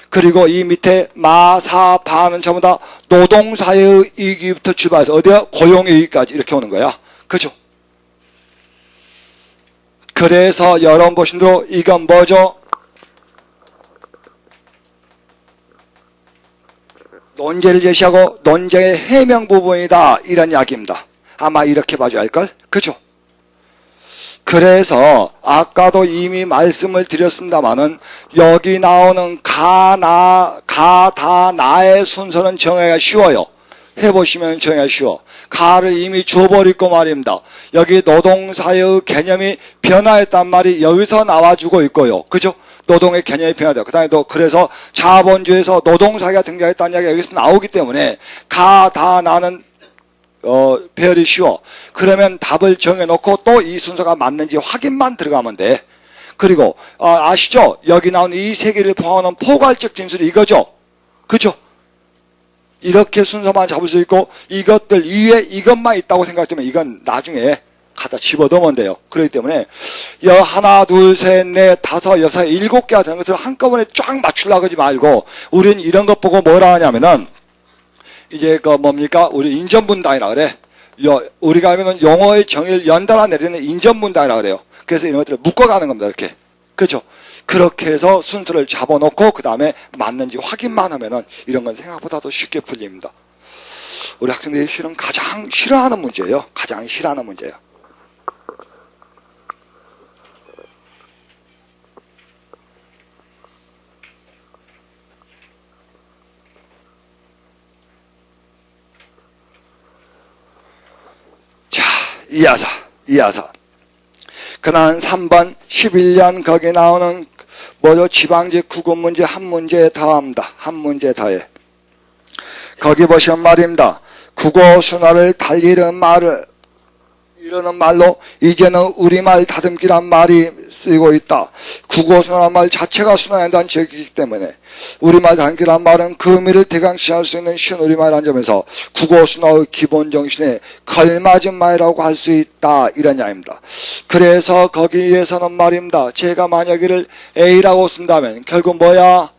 A: 그리고 이 밑에 마, 사, 바는 전부 다 노동사의 이익부터 출발해서 어디야? 고용의 이익까지 이렇게 오는 거야. 그죠? 그래서 여러분 보신 대로 이건 뭐죠? 논제를 제시하고 논제의 해명 부분이다. 이런 이야기입니다. 아마 이렇게 봐줘야 할걸? 그죠? 그래서 아까도 이미 말씀을 드렸습니다마는 여기 나오는 가, 다, 나의 순서는 정하기가 쉬워요. 해보시면 정하기가 쉬워. 가를 이미 줘버리고 말입니다. 여기 노동사의 개념이 변화했단 말이 여기서 나와주고 있고요. 그죠? 노동의 개념이 변화돼요. 그 다음에 또 그래서 자본주의에서 노동사가 등장했다는 이야기가 여기서 나오기 때문에 가, 다, 나는 배열이 쉬워. 그러면 답을 정해놓고 또 이 순서가 맞는지 확인만 들어가면 돼. 그리고 아시죠? 여기 나온 이 세 개를 포함하는 포괄적 진술이 이거죠. 그죠? 이렇게 순서만 잡을 수 있고 이것들 위에 이것만 있다고 생각되면 이건 나중에 갖다 집어넣으면 돼요. 그렇기 때문에 하나, 둘, 셋, 넷, 다섯, 여섯, 일곱 개가 되는 것을 한꺼번에 쫙 맞추려고 하지 말고 우리는 이런 것 보고 뭐라 하냐면은 이제 그 뭡니까? 우리 인전문단이라 그래. 우리가 알고는 용어의 정의를 연달아 내리는 인전문단이라 그래요. 그래서 이런 것들을 묶어가는 겁니다. 이렇게. 그죠? 그렇게 해서 순서를 잡아놓고 그 다음에 맞는지 확인만 하면은 이런 건 생각보다도 쉽게 풀립니다. 우리 학생들이 실은 가장 싫어하는 문제예요. 가장 싫어하는 문제예요. 자, 이하사. 그 다음 3번 11년 거기 나오는 뭐죠? 지방직 구급 문제 한 문제에 더합니다. 한 문제에 더해. 거기 보시면 말입니다. 국어 순화를 달리는 말을 이러는 말로 이제는 우리말 다듬기란 말이 쓰이고 있다. 국어 순화란 말 자체가 순화한다는 지적이기 때문에 우리말 다듬기란 말은 그 의미를 대강시할 수 있는 쉬운 우리말이라는 점에서 국어 순화의 기본 정신에 걸맞은 말이라고 할 수 있다. 이런 이야기입니다. 그래서 거기에서는 말입니다. 제가 만약 이를 A라고 쓴다면 결국 뭐야?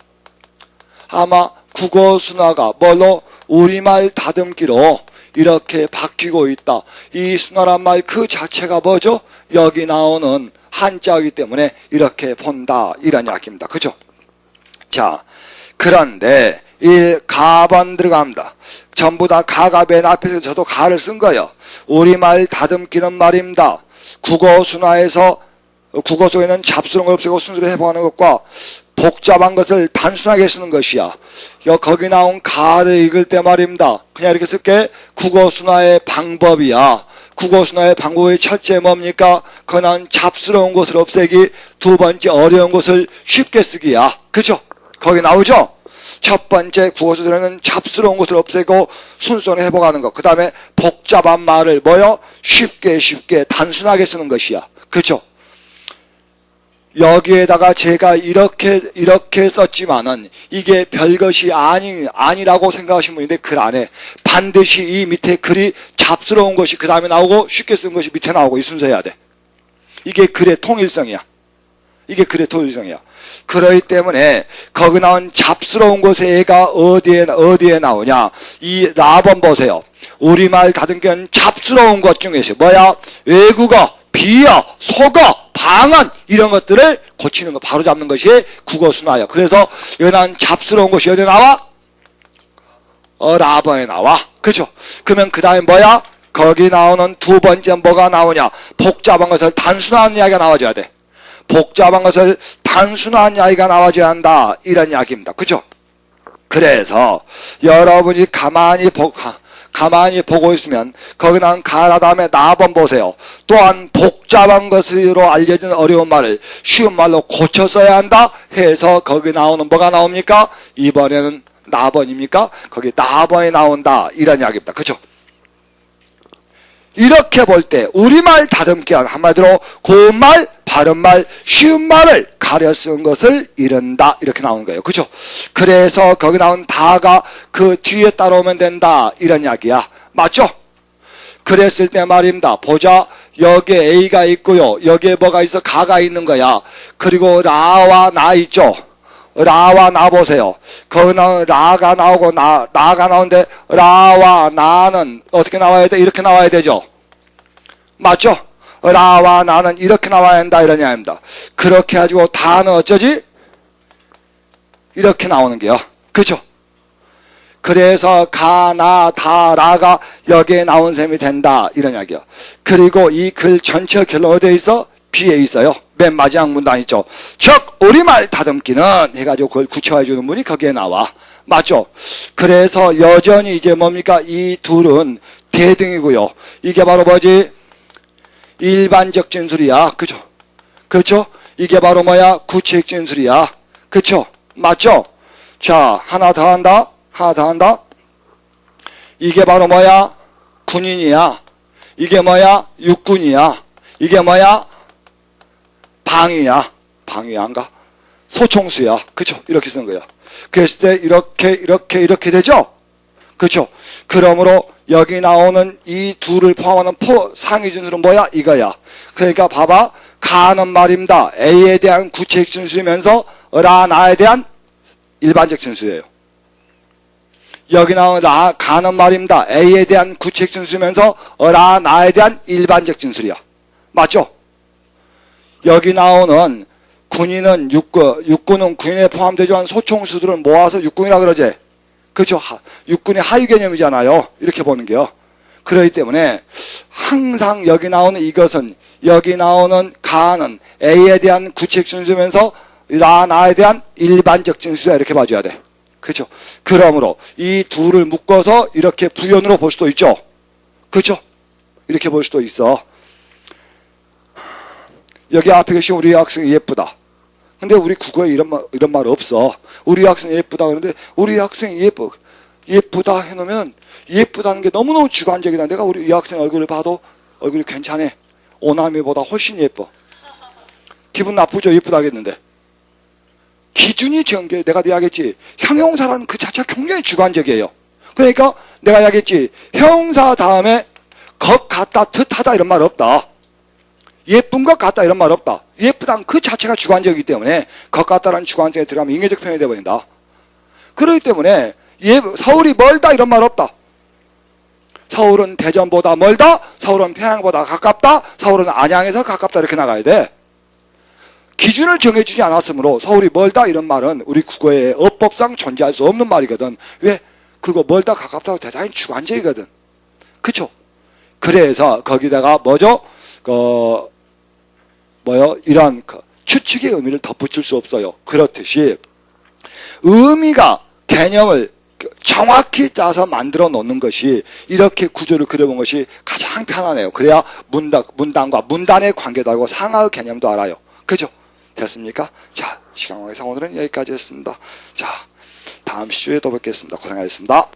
A: 아마 국어 순화가 뭘로? 우리말 다듬기로 이렇게 바뀌고 있다. 이 순화란 말 그 자체가 뭐죠? 여기 나오는 한자이기 때문에 이렇게 본다. 이런 이야기입니다. 그죠? 자, 그런데 1가번 들어갑니다. 전부 다 가가 맨 앞에서 저도 가를 쓴 거예요. 우리말 다듬기는 말입니다. 국어 순화에서 국어 속에는 잡스러운 걸 없애고 순서를 해보는 것과 복잡한 것을 단순하게 쓰는 것이야. 거기 나온 가를 읽을 때 말입니다. 그냥 이렇게 쓸게. 국어 순화의 방법이야. 국어 순화의 방법의 첫째 뭡니까? 거기 나온 잡스러운 것을 없애기. 두 번째 어려운 것을 쉽게 쓰기야. 그죠? 거기 나오죠? 첫 번째 국어 순화는 잡스러운 것을 없애고 순서를 해보가는 것. 그 다음에 복잡한 말을 뭐요? 쉽게 단순하게 쓰는 것이야. 그죠? 여기에다가 제가 이렇게 썼지만은 이게 별것이 아니라고 생각하시는 분인데 글 안에 반드시 이 밑에 글이 잡스러운 것이 그 다음에 나오고 쉽게 쓴 것이 밑에 나오고 이 순서여야 돼. 이게 글의 통일성이야. 그렇기 때문에 거기 나온 잡스러운 것의 애가 어디에 나오냐? 이 라번 보세요. 우리말 다듬기는 잡스러운 것 중에서 뭐야? 외국어, 비어, 속어, 방언 이런 것들을 고치는 거 바로 잡는 것이 국어 순화예요. 그래서 여기 나온 잡스러운 것이 어디 나와? 라번에 나와. 그죠? 그러면 그 다음에 뭐야? 거기 나오는 두 번째 뭐가 나오냐? 복잡한 것을 단순한 이야기가 나와줘야 돼. 복잡한 것을 단순한 이야기가 나와줘야 한다. 이런 이야기입니다. 그죠? 그래서 여러분이 가만히 보고 있으면 거기 나온 가라 다음에 나번 보세요. 또한 복잡한 것으로 알려진 어려운 말을 쉬운 말로 고쳐 써야 한다 해서 거기 나오는 뭐가 나옵니까? 이번에는 나번입니까? 거기 나번이 나온다. 이런 이야기입니다. 그죠? 이렇게 볼 때 우리말 다듬기란 한마디로 고운 말, 바른 말, 쉬운 말을 가려 쓴 것을 이른다. 이렇게 나오는 거예요. 그죠? 그래서 거기 나온 다가 그 뒤에 따라오면 된다. 이런 이야기야. 맞죠? 그랬을 때 말입니다. 보자. 여기에 A가 있고요. 여기에 뭐가 있어? 가가 있는 거야. 그리고 라와 나 있죠? 라와 나 보세요. 거기 나온 라가 나오고 나가 나오는데 라와 나는 어떻게 나와야 돼? 이렇게 나와야 되죠? 맞죠? 라와 나는 이렇게 나와야 한다. 이런 이야기입니다. 그렇게 해가지고 다는 어쩌지? 이렇게 나오는 게요. 그죠? 그래서 가, 나, 다, 라가 여기에 나온 셈이 된다. 이런 이야기요. 그리고 이 글 전체 결론 어디에 있어? B에 있어요. 맨 마지막 문단 있죠. 즉 우리말 다듬기는 해가지고 그걸 구체화해 주는 문이 거기에 나와. 맞죠? 그래서 여전히 이제 뭡니까? 이 둘은 대등이고요. 이게 바로 뭐지? 일반적 진술이야. 그죠? 그렇죠? 이게 바로 뭐야? 구체적 진술이야. 그렇죠? 맞죠? 자, 하나 더 한다. 하나 더 한다. 이게 바로 뭐야? 군인이야. 이게 뭐야? 육군이야. 이게 뭐야? 방위야. 방위야인가? 소총수야. 그쵸? 이렇게 쓰는 거야. 그랬을 때 이렇게 되죠? 그쵸? 그러므로 여기 나오는 이 둘을 포함하는 상위 진술은 뭐야? 이거야. 그러니까 봐봐. 가는 말입니다. A에 대한 구체적 진술이면서 라, 나에 대한 일반적 진술이에요. 여기 나온 가는 말입니다. A에 대한 구체적 진술이면서 라, 나에 대한 일반적 진술이야. 맞죠? 여기 나오는 군인은 육군은 군인에 포함되지만 소총수들은 모아서 육군이라 그러지. 그렇죠? 육군의 하위 개념이잖아요. 이렇게 보는 게요. 그렇기 때문에 항상 여기 나오는 이것은 여기 나오는 가는 A에 대한 구체적 진술이면서 라, 나에 대한 일반적 진술이다. 이렇게 봐줘야 돼. 그렇죠? 그러므로 이 둘을 묶어서 이렇게 부연으로 볼 수도 있죠. 그렇죠? 이렇게 볼 수도 있어. 여기 앞에 계신 우리 학생이 예쁘다. 근데 우리 국어에 이런 말 없어. 우리 학생이 예쁘다 그러는데 우리 학생이 예쁘다 해놓으면 예쁘다는 게 너무너무 주관적이다. 내가 우리 이 학생 얼굴을 봐도 얼굴이 괜찮아. 오남이보다 훨씬 예뻐. 기분 나쁘죠? 예쁘다 하겠는데. 기준이 정한 게 내가 이야기했지. 형용사라는 그 자체가 굉장히 주관적이에요. 그러니까 내가 이야기했지. 형용사 다음에 것 같다, 듯하다 이런 말 없다. 예쁜 것 같다 이런 말 없다. 예쁘다는 그 자체가 주관적이기 때문에 것 같다라는 주관성에 들어가면 인계적 표현이 되어버린다. 그렇기 때문에 서울이 멀다 이런 말 없다. 서울은 대전보다 멀다. 서울은 평양보다 가깝다. 서울은 안양에서 가깝다 이렇게 나가야 돼. 기준을 정해주지 않았으므로 서울이 멀다 이런 말은 우리 국어에 어법상 존재할 수 없는 말이거든. 왜? 그거 멀다 가깝다고 대단히 주관적이거든. 그쵸? 그래서 거기다가 뭐죠? 이런 추측의 의미를 덧붙일 수 없어요. 그렇듯이 의미가 개념을 정확히 짜서 만들어 놓는 것이 이렇게 구조를 그려본 것이 가장 편하네요. 그래야 문단과 문단의 관계도 알고 상하의 개념도 알아요. 그죠? 됐습니까? 자, 시간 관계상 오늘은 여기까지 했습니다. 자, 다음 시간에 또 뵙겠습니다. 고생하셨습니다.